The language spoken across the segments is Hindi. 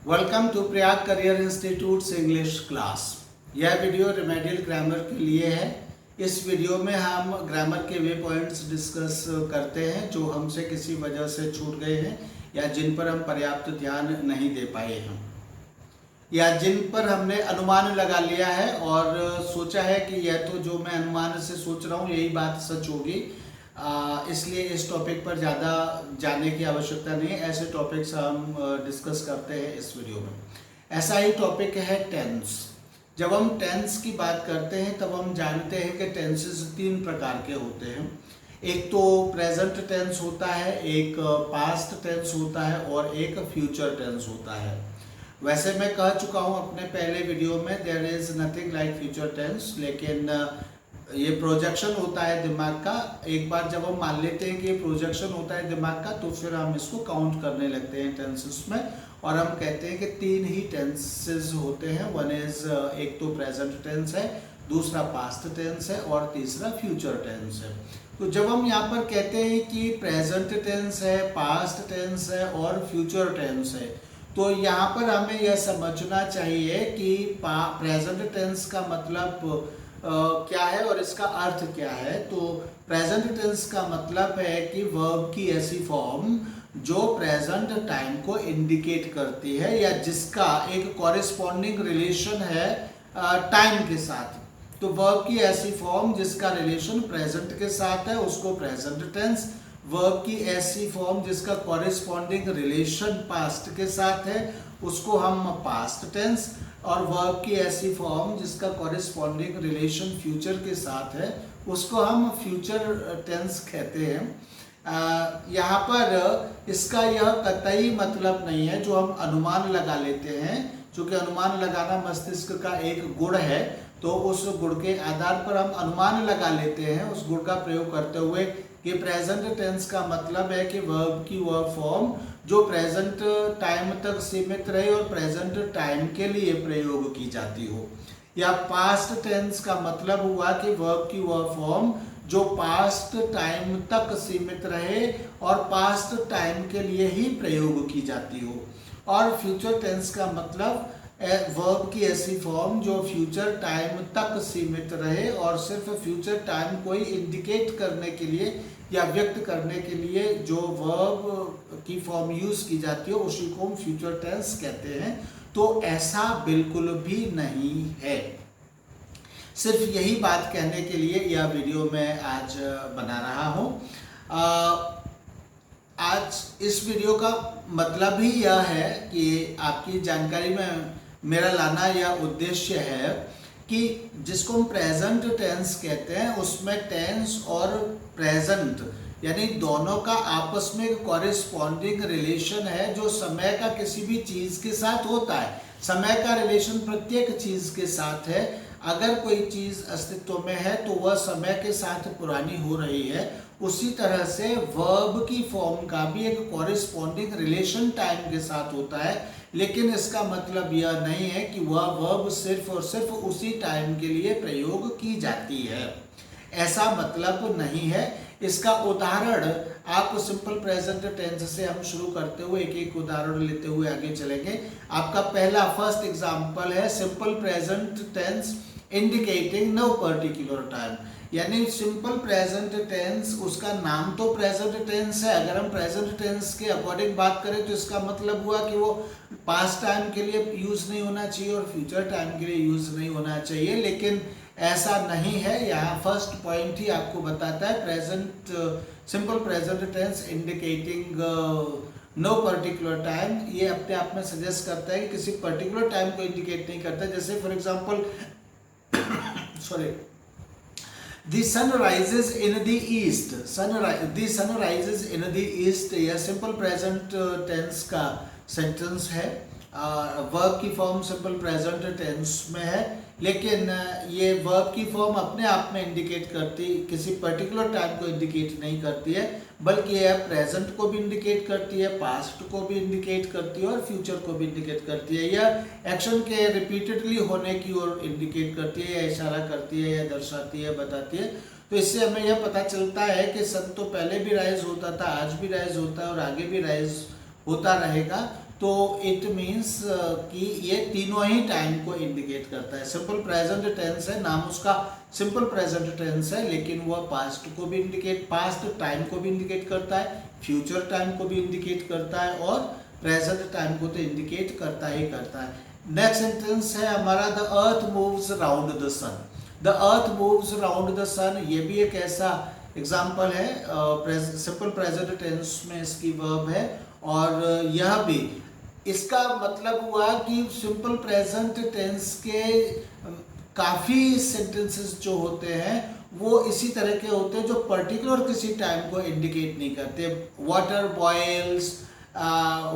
Welcome to Prayag career institute English class. यह वीडियो रिमेडियल ग्रामर के लिए है। इस वीडियो में हम ग्रामर के वे पॉइंट्स डिस्कस करते हैं जो हमसे किसी वजह से छूट गए हैं या जिन पर हम पर्याप्त ध्यान नहीं दे पाए हैं या जिन पर हमने अनुमान लगा लिया है और सोचा है कि यह तो जो मैं अनुमान से सोच रहा हूँ यही बात सच होगी, इसलिए इस टॉपिक पर ज़्यादा जाने की आवश्यकता नहीं है। ऐसे टॉपिक्स हम डिस्कस करते हैं इस वीडियो में। ऐसा ही टॉपिक है टेंस। जब हम टेंस की बात करते हैं तब हम जानते हैं कि टेंसेस 3 प्रकार के होते हैं। एक तो प्रेजेंट टेंस होता है, एक पास्ट टेंस होता है और एक फ्यूचर टेंस होता है। वैसे मैं कह चुका हूँ अपने पहले वीडियो में there is nothing like future tense, लेकिन ये प्रोजेक्शन होता है दिमाग का। एक बार जब हम मान लेते हैं कि ये प्रोजेक्शन होता है दिमाग का तो फिर हम इसको काउंट करने लगते हैं टेंसेस में और हम कहते हैं कि 3 ही टेंसेस होते हैं। वन इज एक तो प्रेजेंट टेंस है, दूसरा पास्ट टेंस है और तीसरा फ्यूचर टेंस है। तो जब हम यहाँ पर कहते हैं कि प्रेजेंट टेंस है, पास्ट टेंस है और फ्यूचर टेंस है, तो यहाँ पर हमें यह समझना चाहिए कि प्रेजेंट टेंस का मतलब क्या है और इसका अर्थ क्या है। तो प्रेजेंट टेंस का मतलब है कि वर्ब की ऐसी फॉर्म जो प्रेजेंट टाइम को इंडिकेट करती है या जिसका एक कॉरेस्पॉन्डिंग रिलेशन है टाइम के साथ। तो वर्ब की ऐसी फॉर्म जिसका रिलेशन प्रेजेंट के साथ है उसको प्रेजेंट टेंस, वर्ब की ऐसी फॉर्म जिसका कॉरेस्पॉन्डिंग रिलेशन पास्ट के साथ है उसको हम पास्ट टेंस, और वर्ब की ऐसी फॉर्म जिसका कॉरेस्पॉन्डिंग रिलेशन फ्यूचर के साथ है उसको हम फ्यूचर टेंस कहते हैं। यहाँ पर इसका यह कतई मतलब नहीं है जो हम अनुमान लगा लेते हैं, क्योंकि अनुमान लगाना मस्तिष्क का एक गुण है, तो उस गुण के आधार पर हम अनुमान लगा लेते हैं उस गुण का प्रयोग करते हुए कि प्रेजेंट टेंस का मतलब है कि वर्ब की वह फॉर्म जो प्रेजेंट टाइम तक सीमित रहे और प्रेजेंट टाइम के लिए प्रयोग की जाती हो। या पास्ट टेंस का मतलब हुआ कि वर्ब की वह फॉर्म जो पास्ट टाइम तक सीमित रहे और पास्ट टाइम के लिए ही प्रयोग की जाती हो। और फ्यूचर टेंस का मतलब वर्ब की ऐसी फॉर्म जो फ्यूचर टाइम तक सीमित रहे और सिर्फ फ्यूचर टाइम को ही इंडिकेट करने के लिए या व्यक्त करने के लिए जो वर्ब की फॉर्म यूज की जाती है उसी को हम फ्यूचर टेंस कहते हैं। तो ऐसा बिल्कुल भी नहीं है। सिर्फ यही बात कहने के लिए यह वीडियो मैं आज बना रहा हूँ। आज इस वीडियो का मतलब ही यह है कि आपकी जानकारी में मेरा लाना यह उद्देश्य है कि जिसको हम प्रेजेंट टेंस कहते हैं उसमें टेंस और प्रेजेंट यानी दोनों का आपस में एक कॉरेस्पॉन्डिंग रिलेशन है जो समय का किसी भी चीज़ के साथ होता है। समय का रिलेशन प्रत्येक चीज़ के साथ है। अगर कोई चीज़ अस्तित्व में है तो वह समय के साथ पुरानी हो रही है। उसी तरह से वर्ब की फॉर्म का भी एक कॉरेस्पॉन्डिंग रिलेशन टाइम के साथ होता है, लेकिन इसका मतलब यह नहीं है कि वह वर्ब सिर्फ और सिर्फ उसी टाइम के लिए प्रयोग की जाती है। ऐसा मतलब नहीं है। इसका उदाहरण आप सिंपल प्रेजेंट टेंस से हम शुरू करते हुए एक एक उदाहरण लेते हुए आगे चलेंगे। आपका पहला फर्स्ट एग्जाम्पल है simple present tense indicating no particular time. यानी सिंपल प्रेजेंट टेंस उसका नाम तो प्रेजेंट टेंस है। अगर हम प्रेजेंट टेंस के अकॉर्डिंग बात करें तो इसका मतलब हुआ कि वो पास्ट टाइम के लिए यूज नहीं होना चाहिए और फ्यूचर टाइम के लिए यूज नहीं होना चाहिए, लेकिन ऐसा नहीं है। यहाँ फर्स्ट पॉइंट ही आपको बताता है present simple present tense indicating no particular time. ये अपने आप में सजेस्ट करता है कि किसी पर्टिकुलर टाइम को इंडिकेट नहीं करता। जैसे for example The sun rises in the east. The sun rises in the east. यह सिंपल प्रेजेंट टेंस का सेंटेंस है। वर्ब की फॉर्म सिंपल प्रेजेंट टेंस में है, लेकिन ये वर्ब की फॉर्म अपने आप में इंडिकेट करती किसी पर्टिकुलर टाइम को इंडिकेट नहीं करती है, बल्कि यह प्रेजेंट को भी इंडिकेट करती है, पास्ट को भी इंडिकेट करती है और फ्यूचर को भी इंडिकेट करती है। यह एक्शन के रिपीटेडली होने की ओर इंडिकेट करती है या इशारा करती है या दर्शाती है, बताती है। तो इससे हमें यह पता चलता है कि सन तो पहले भी राइज होता था, आज भी राइज होता है और आगे भी राइज होता रहेगा। तो इट मीन्स कि ये तीनों ही टाइम को इंडिकेट करता है। सिंपल प्रेजेंट टेंस है, नाम उसका सिंपल प्रेजेंट टेंस है, लेकिन वह पास्ट को भी इंडिकेट, पास्ट टाइम को भी इंडिकेट करता है, फ्यूचर टाइम को भी इंडिकेट करता है और प्रेजेंट टाइम को तो इंडिकेट करता ही करता है। नेक्स्ट सेंटेंस है हमारा, the earth moves around the sun. The earth moves around the sun, ये भी एक ऐसा एग्जाम्पल है, सिंपल प्रेजेंट टेंस में इसकी वर्ब है। और यह भी इसका मतलब हुआ कि सिंपल प्रेजेंट टेंस के काफ़ी सेंटेंसेस जो होते हैं वो इसी तरह के होते हैं जो पर्टिकुलर किसी टाइम को इंडिकेट नहीं करते। Water boils,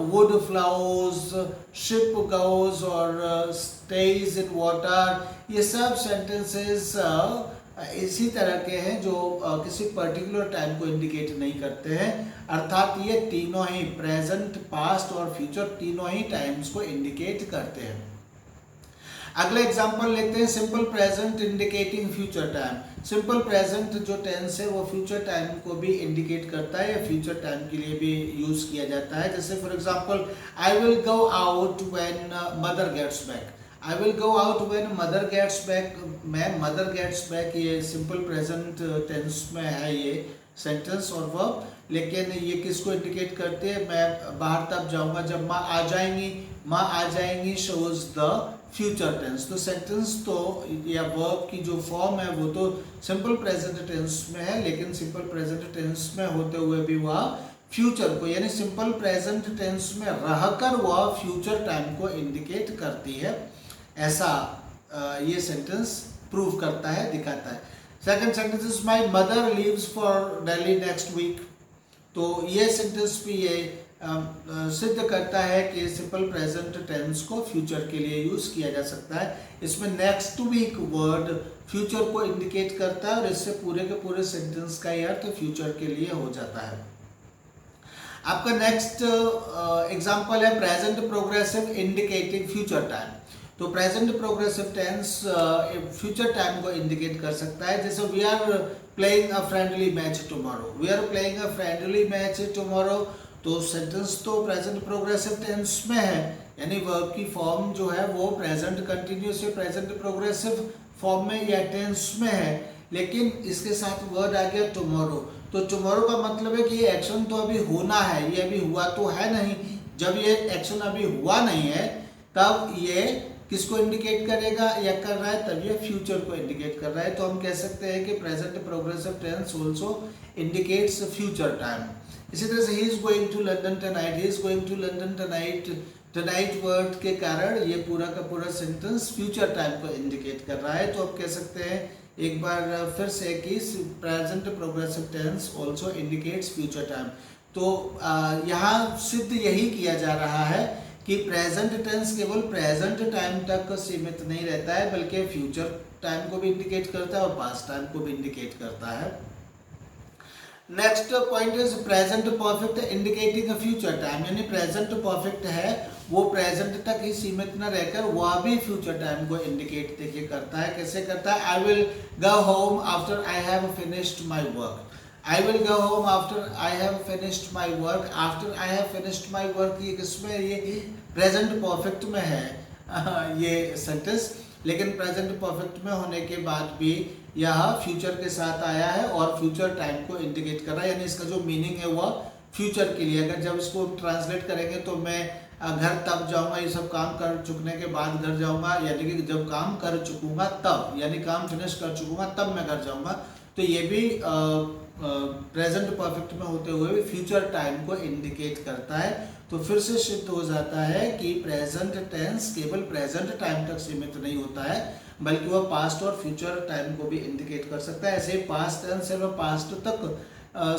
wood flows, ship goes और stays in water, ये सब sentences इसी तरह के हैं जो किसी पर्टिकुलर टाइम को इंडिकेट नहीं करते हैं, अर्थात ये तीनों ही प्रेजेंट, पास्ट और फ्यूचर तीनों ही टाइम्स को इंडिकेट करते हैं। अगला एग्जांपल लेते हैं, simple present indicating future time. Simple present जो टेंस है वो फ्यूचर टाइम को भी इंडिकेट करता है या फ्यूचर टाइम के लिए भी यूज किया जाता है। जैसे for example, I will go out when mother gets back. I will go out when mother gets back में मदर गेट्स बैक ये सिंपल प्रेजेंट टेंस में है ये सेंटेंस और वर्ब, लेकिन ये किसको इंडिकेट करते हैं, मैं बाहर तब जाऊंगा जब माँ आ जाएंगी। माँ आ जाएंगी शोज द फ्यूचर टेंस। तो सेंटेंस तो या वर्ब की जो फॉर्म है वो तो सिंपल प्रेजेंट टेंस में है, लेकिन सिंपल प्रेजेंट टेंस में होते हुए भी वह फ्यूचर को, यानी सिंपल प्रेजेंट टेंस में रहकर वह फ्यूचर टाइम को इंडिकेट करती है, ऐसा ये सेंटेंस प्रूव करता है, दिखाता है। Second sentence is my mother leaves for Delhi next week. तो ये सेंटेंस भी ये सिद्ध करता है कि सिंपल प्रेजेंट टेंस को फ्यूचर के लिए यूज किया जा सकता है। इसमें नेक्स्ट वीक वर्ड फ्यूचर को इंडिकेट करता है और इससे पूरे के पूरे सेंटेंस का ही अर्थ फ्यूचर के लिए हो जाता है। आपका नेक्स्ट एग्जांपल है present progressive indicating future time. तो present progressive tense future time को इंडिकेट कर सकता है। जैसे we are playing a friendly match tomorrow, we are playing a friendly match tomorrow, तो सेंटेंस तो प्रेजेंट प्रोग्रेसिव टेंस में है, यानी वर्ब की फॉर्म जो है वो प्रेजेंट कंटिन्यूस या प्रेजेंट प्रोग्रेसिव फॉर्म में या टेंस में है, लेकिन इसके साथ वर्ड आ गया टुमारो। तो टुमारो का मतलब है कि ये एक्शन तो अभी होना है, ये अभी हुआ तो है नहीं। जब ये एक्शन अभी हुआ नहीं है तब ये किसको इंडिकेट करेगा या कर रहा है, तब ये फ्यूचर को इंडिकेट कर रहा है। तो हम कह सकते हैं कि present progressive tense also indicates future time. इसी तरह से he is going to London tonight, he is going to London tonight, tonight word के कारण ये पूरा का पूरा सेंटेंस फ्यूचर टाइम को इंडिकेट कर रहा है। तो आप कह सकते हैं एक बार फिर से कि present progressive tense also indicates future time. तो यहाँ सिद्ध यही किया जा रहा है कि प्रेजेंट टेंस केवल प्रेजेंट टाइम तक सीमित नहीं रहता है, बल्कि फ्यूचर टाइम को भी इंडिकेट करता है और पास्ट टाइम को भी इंडिकेट करता है। Next point is present perfect indicating future time, यानी प्रेजेंट परफेक्ट है वो प्रेजेंट तक ही सीमित न रहकर वह भी फ्यूचर टाइम को इंडिकेट देखिए करता है। कैसे करता है, आई will go home after I have finished my work. I will go home after I have finished my work, after I have finished my work, ये किसमें, ये प्रेजेंट परफेक्ट में है ये सेंटेंस, लेकिन प्रेजेंट परफेक्ट में होने के बाद भी यह फ्यूचर के साथ आया है और फ्यूचर टाइम को इंडिकेट कर रहा है, यानी इसका जो मीनिंग है वह फ्यूचर के लिए। अगर जब इसको ट्रांसलेट करेंगे तो मैं घर तब जाऊंगा, ये सब काम कर चुकने के बाद घर जाऊंगा, यानी कि जब काम कर चुकूंगा तब, यानी काम फिनिश कर चुकूंगा तब मैं घर जाऊंगा। तो ये भी प्रेजेंट परफेक्ट में होते हुए भी फ्यूचर टाइम को इंडिकेट करता है। तो फिर से सिद्ध हो जाता है कि प्रेजेंट टेंस केवल प्रेजेंट टाइम तक सीमित नहीं होता है, बल्कि वह पास्ट और फ्यूचर टाइम को भी इंडिकेट कर सकता है। ऐसे ही पास्ट टेंस है वह पास्ट तक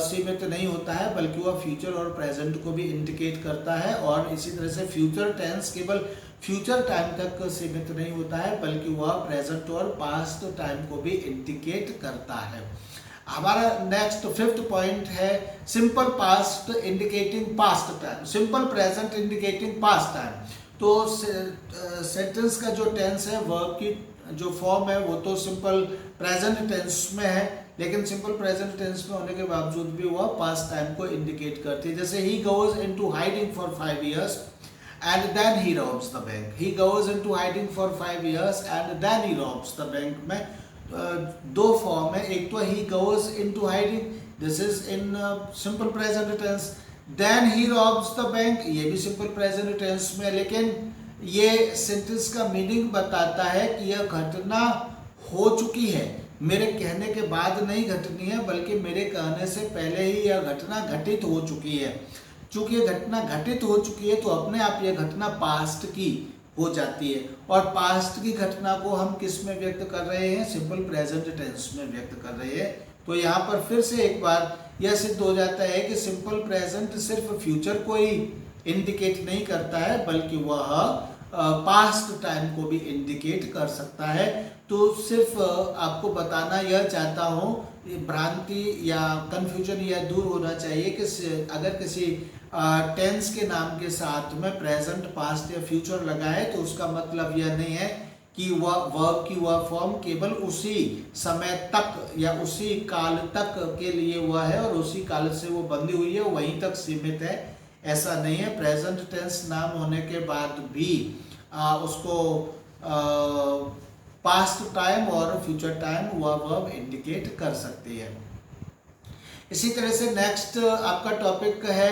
सीमित नहीं होता है, बल्कि वह फ्यूचर और प्रेजेंट को भी इंडिकेट करता है। और इसी तरह से फ्यूचर टेंस केवल फ्यूचर टाइम तक सीमित नहीं होता है, बल्कि वह प्रेजेंट और पास्ट टाइम को भी इंडिकेट करता है। हमारा नेक्स्ट फिफ्थ पॉइंट है simple past indicating past time, simple present indicating past time. तो सेंटेंस का जो टेंस है, वर्ब की जो फॉर्म है वो तो सिंपल प्रेजेंट टेंस में है, लेकिन सिंपल प्रेजेंट टेंस में होने के बावजूद भी वह पास्ट टाइम को इंडिकेट करती है। जैसे he goes into hiding for 5 years, and then he robs the bank. He goes into hiding for 5 years and then he robs the bank. में दो फॉर्म है, एक तो he goes into hiding, this is in simple present tense. Then he robs the bank, ये भी simple present tense में, लेकिन ये सेंटेंस का मीनिंग बताता है कि यह घटना हो चुकी है, मेरे कहने के बाद नहीं घटनी है, बल्कि मेरे कहने से पहले ही यह घटना घटित हो चुकी है। चूंकि यह घटना घटित हो चुकी है तो अपने आप यह घटना पास्ट की हो जाती है, और पास्ट की घटना को हम किस में व्यक्त कर रहे हैं? सिंपल प्रेजेंट टेंस में व्यक्त कर रहे हैं। तो यहाँ पर फिर से एक बार यह सिद्ध हो जाता है कि सिंपल प्रेजेंट सिर्फ फ्यूचर को ही इंडिकेट नहीं करता है, बल्कि वह पास्ट टाइम को भी इंडिकेट कर सकता है। तो सिर्फ आपको बताना यह चाहता हूँ, भ्रांति या कंफ्यूजन यह दूर होना चाहिए कि अगर किसी टेंस के नाम के साथ में प्रेजेंट, पास्ट या फ्यूचर लगा है तो उसका मतलब यह नहीं है कि वह वर्ब की वह फॉर्म केवल उसी समय तक या उसी काल तक के लिए हुआ है और उसी काल से वो बंधी हुई है, वहीं तक सीमित है, ऐसा नहीं है। प्रेजेंट टेंस नाम होने के बाद भी उसको पास्ट टाइम और फ्यूचर टाइम वह वर्ब इंडिकेट कर सकती है। इसी तरह से नेक्स्ट आपका टॉपिक है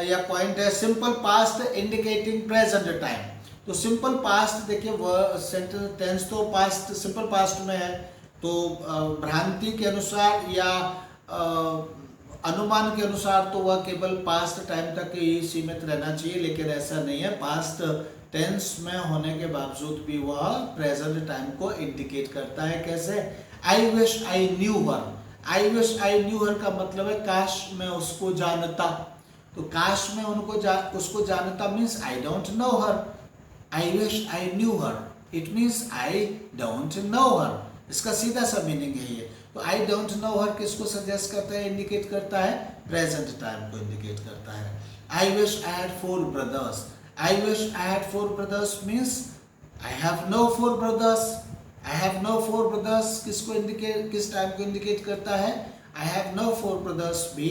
या पॉइंट है simple past indicating present time. तो सिंपल पास्ट देखिए, वह सेंटेंस टेंस तो पास्ट सिंपल पास्ट में है, तो भ्रांति के अनुसार या अनुमान के अनुसार तो वह केवल पास्ट टाइम तक ही सीमित रहना चाहिए, लेकिन ऐसा नहीं है। पास्ट टेंस में होने के बावजूद भी वह प्रेजेंट टाइम को इंडिकेट करता है। कैसे? I wish I knew her. I wish I knew her का मतलब है काश मैं उसको जानता। तो काश मैं उसको जानता means I don't know her. I wish I knew her, it means I don't know her. इसका सीधा सा मीनिंग है ये। तो आई डोंट नो हर किसको सजेस्ट करता है, इंडिकेट करता है? प्रेजेंट टाइम को इंडिकेट करता है। I wish I had 4 brothers. I wish I had 4 brothers means I have no 4 brothers. I have no 4 brothers किसको इंडिकेट, किस टाइम को इंडिकेट करता है? आई हैव नो 4 ब्रदर्स भी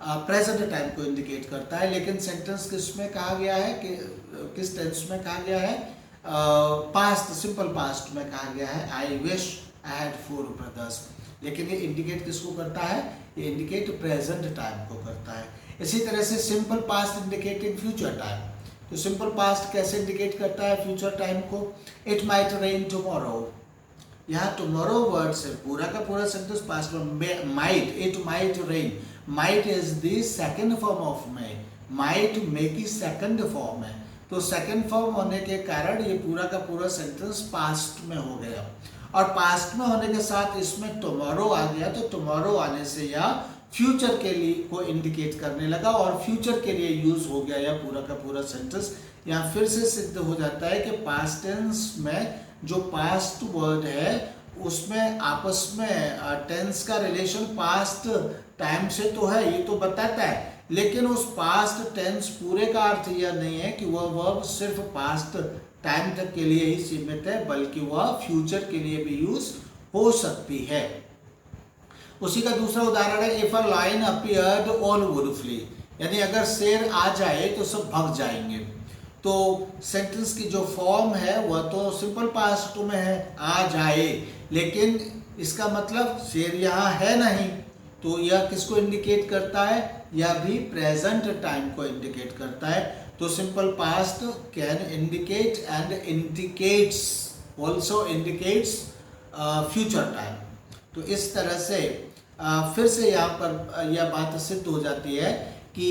प्रेजेंट टाइम को इंडिकेट करता है। लेकिन सेंटेंस किस में कहा गया है कि किस टेंस में कहा गया है? पास्ट, सिंपल पास्ट में कहा गया है I wish I had 4 brothers. लेकिन ये इंडिकेट किसको करता है? ये इंडिकेट प्रेजेंट टाइम को करता है। इसी तरह से simple past indicating future time. तो सिंपल पास्ट कैसे इंडिकेट करता है फ्यूचर टाइम को? It might rain tomorrow. यहाँ टुमारो वर्ड से पूरा का पूरा सेंटेंस पास्ट में might, it might rain. Might is the second form of may. Might may की सेकंड फॉर्म है, तो सेकंड फॉर्म होने के कारण ये पूरा का पूरा सेंटेंस पास्ट में हो गया, और पास्ट में होने के साथ इसमें टुमारो आ गया, तो टुमारो आने से या फ्यूचर के लिए को इंडिकेट करने लगा और फ्यूचर के लिए यूज हो गया या पूरा का पूरा सेंटेंस। यहाँ फिर से सिद्ध हो जाता है कि पास्ट टेंस में जो पास्ट वर्ड है उसमें आपस में टेंस का रिलेशन पास्ट टाइम से तो है, ये तो बताता है, लेकिन उस पास्ट टेंस पूरे का अर्थ यह नहीं है कि वह वर्ब सिर्फ पास्ट टाइम तक के लिए ही सीमित है, बल्कि वह फ्यूचर के लिए भी यूज हो सकती है। उसी का दूसरा उदाहरण है if a lion appeared all would flee. यानी अगर शेर आ जाए तो सब भाग जाएंगे। तो सेंटेंस की जो फॉर्म है वह तो सिंपल पास्ट में है, आ जाए, लेकिन इसका मतलब शेर यहाँ है नहीं, तो यह किसको इंडिकेट करता है? यह भी प्रेजेंट टाइम को इंडिकेट करता है। तो simple past can indicate and indicates also indicates future time. तो इस तरह से फिर से यहाँ पर यह बात सिद्ध हो जाती है कि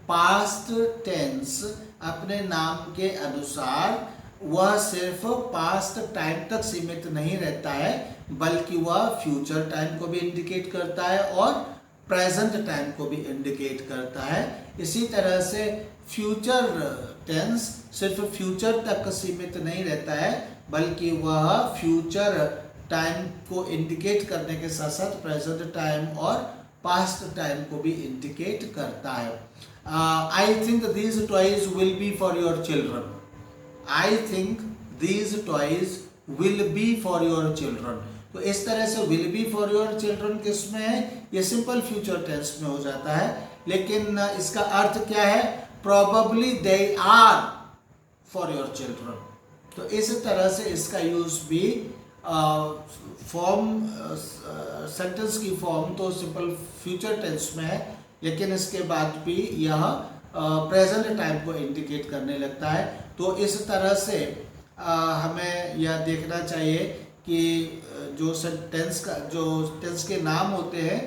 पास्ट टेंस अपने नाम के अनुसार वह सिर्फ पास्ट टाइम तक सीमित नहीं रहता है, बल्कि वह फ्यूचर टाइम को भी इंडिकेट करता है और प्रेजेंट टाइम को भी इंडिकेट करता है। इसी तरह से फ्यूचर टेंस सिर्फ फ्यूचर तक सीमित नहीं रहता है, बल्कि वह फ्यूचर टाइम को इंडिकेट करने के साथ साथ प्रेजेंट टाइम और पास्ट टाइम को भी इंडिकेट करता है। I think these toys will be for your children. I think these toys will be for your children. तो इस तरह से will be for your children किसमें है? ये सिंपल फ्यूचर टेंस में हो जाता है, लेकिन इसका अर्थ क्या है? Probably they are for your children. तो इस तरह से इसका यूज़ भी फॉर्म सेंटेंस की फॉर्म तो सिंपल फ्यूचर टेंस में है, लेकिन इसके बाद भी यह प्रेजेंट टाइम को इंडिकेट करने लगता है। तो इस तरह से हमें यह देखना चाहिए कि जो टेंस के नाम होते हैं,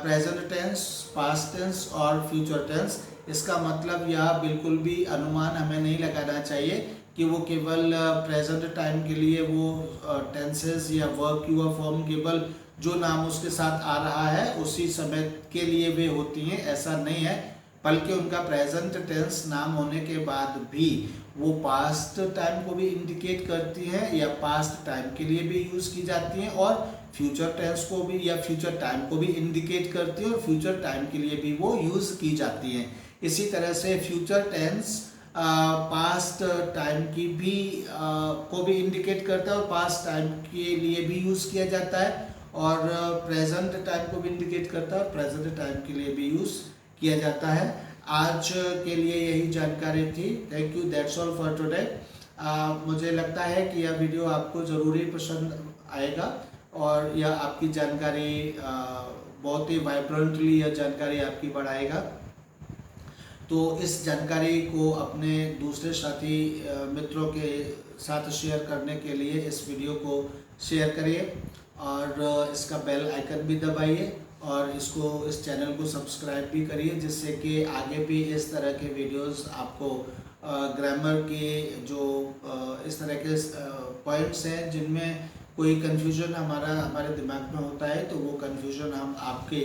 प्रेजेंट टेंस, पास्ट टेंस और फ्यूचर टेंस, इसका मतलब यह बिल्कुल भी अनुमान हमें नहीं लगाना चाहिए कि वो केवल प्रेजेंट टाइम के लिए वो टेंसेस या वर्ब की फॉर्म केवल जो नाम उसके साथ आ रहा है उसी समय के लिए वे होती हैं, ऐसा नहीं है। बल्कि उनका प्रेजेंट टेंस नाम होने के बाद भी वो पास्ट टाइम को भी इंडिकेट करती है या पास्ट टाइम के लिए भी यूज़ की जाती हैं, और फ्यूचर टेंस को भी या फ्यूचर टाइम को भी इंडिकेट करती है और फ्यूचर टाइम के लिए भी वो यूज़ की जाती हैं। इसी तरह से फ्यूचर टेंस पास्ट टाइम की भी को भी इंडिकेट करता है और पास्ट टाइम के लिए भी यूज़ किया जाता है, और प्रेजेंट टाइम को भी इंडिकेट करता है और प्रेजेंट टाइम के लिए भी यूज़ किया जाता है। आज के लिए यही जानकारी थी। Thank you, that's all for today. मुझे लगता है कि यह वीडियो आपको ज़रूरी पसंद आएगा और यह आपकी जानकारी बहुत ही वाइब्रेंटली यह जानकारी आपकी बढ़ाएगा। तो इस जानकारी को अपने दूसरे साथी मित्रों के साथ शेयर करने के लिए इस वीडियो को शेयर करिए और इसका बेल आइकन भी दबाइए और इस चैनल को सब्सक्राइब भी करिए, जिससे कि आगे भी इस तरह के वीडियोस आपको ग्रामर के जो इस तरह के पॉइंट्स हैं जिनमें कोई कन्फ्यूजन हमारे दिमाग में होता है, तो वो कन्फ्यूजन हम आपके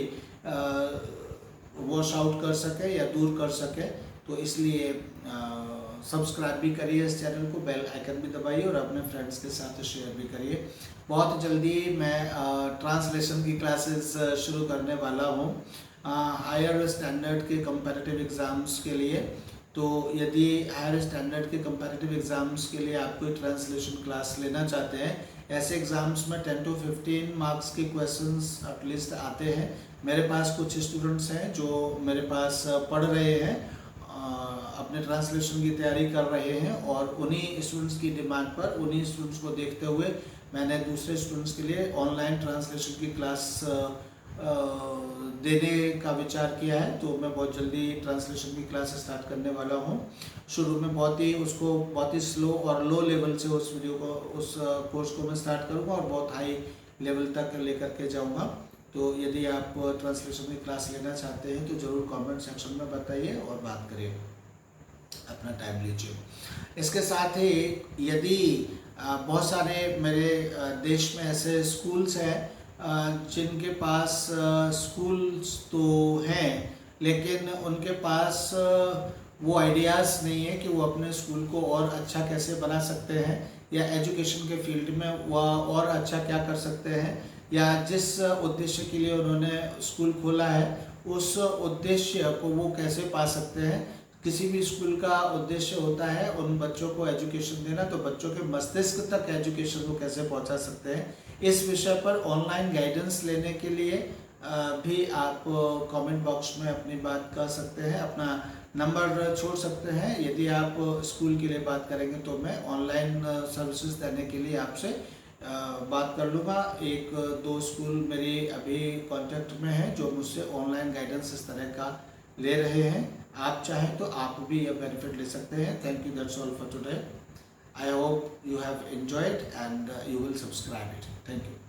वॉश आउट कर सके या दूर कर सके। तो इसलिए सब्सक्राइब भी करिए इस चैनल को, बेल आइकन भी दबाइए और अपने फ्रेंड्स के साथ शेयर भी करिए। बहुत जल्दी मैं ट्रांसलेशन की क्लासेस शुरू करने वाला हूँ हायर स्टैंडर्ड के कंपैरेटिव एग्ज़ाम्स के लिए। तो यदि हायर स्टैंडर्ड के कंपैरेटिव एग्ज़ाम्स के लिए आप कोई ट्रांसलेशन क्लास लेना चाहते हैं, ऐसे एग्ज़ाम्स में 10 to 15 मार्क्स के क्वेश्चंस एटलीस्ट आते हैं। मेरे पास कुछ स्टूडेंट्स हैं जो मेरे पास पढ़ रहे हैं, अपने ट्रांसलेशन की तैयारी कर रहे हैं, और उन्हीं स्टूडेंट्स की डिमांड पर, उन्हीं स्टूडेंट्स को देखते हुए मैंने दूसरे स्टूडेंट्स के लिए ऑनलाइन ट्रांसलेशन की क्लास देने का विचार किया है। तो मैं बहुत जल्दी ट्रांसलेशन की क्लास स्टार्ट करने वाला हूँ। शुरू में बहुत ही स्लो और लो लेवल से उस कोर्स को मैं स्टार्ट करूँगा और बहुत हाई लेवल तक लेकर के जाऊँगा। तो यदि आप ट्रांसलेशन की क्लास लेना चाहते हैं तो ज़रूर कमेंट सेक्शन में बताइए और बात करिए, अपना टाइम लीजिए। इसके साथ ही यदि बहुत सारे मेरे देश में ऐसे स्कूल्स हैं जिनके पास स्कूल्स तो हैं, लेकिन उनके पास वो आइडियाज़ नहीं है कि वो अपने स्कूल को और अच्छा कैसे बना सकते हैं, या एजुकेशन के फील्ड में वह और अच्छा क्या कर सकते हैं, या जिस उद्देश्य के लिए उन्होंने स्कूल खोला है उस उद्देश्य को वो कैसे पा सकते हैं। किसी भी स्कूल का उद्देश्य होता है उन बच्चों को एजुकेशन देना, तो बच्चों के मस्तिष्क तक एजुकेशन को कैसे पहुंचा सकते हैं, इस विषय पर ऑनलाइन गाइडेंस लेने के लिए भी आप कमेंट बॉक्स में अपनी बात कर सकते हैं, अपना नंबर छोड़ सकते हैं। यदि आप स्कूल के लिए बात करेंगे तो मैं ऑनलाइन सर्विसेज देने के लिए आपसे बात कर लूँगा। 1-2 स्कूल मेरी अभी कांटेक्ट में है जो मुझसे ऑनलाइन गाइडेंस इस तरह का ले रहे हैं। आप चाहें तो आप भी यह बेनिफिट ले सकते हैं। Thank you, that's all for today. I hope you have enjoyed and you will subscribe it. Thank you.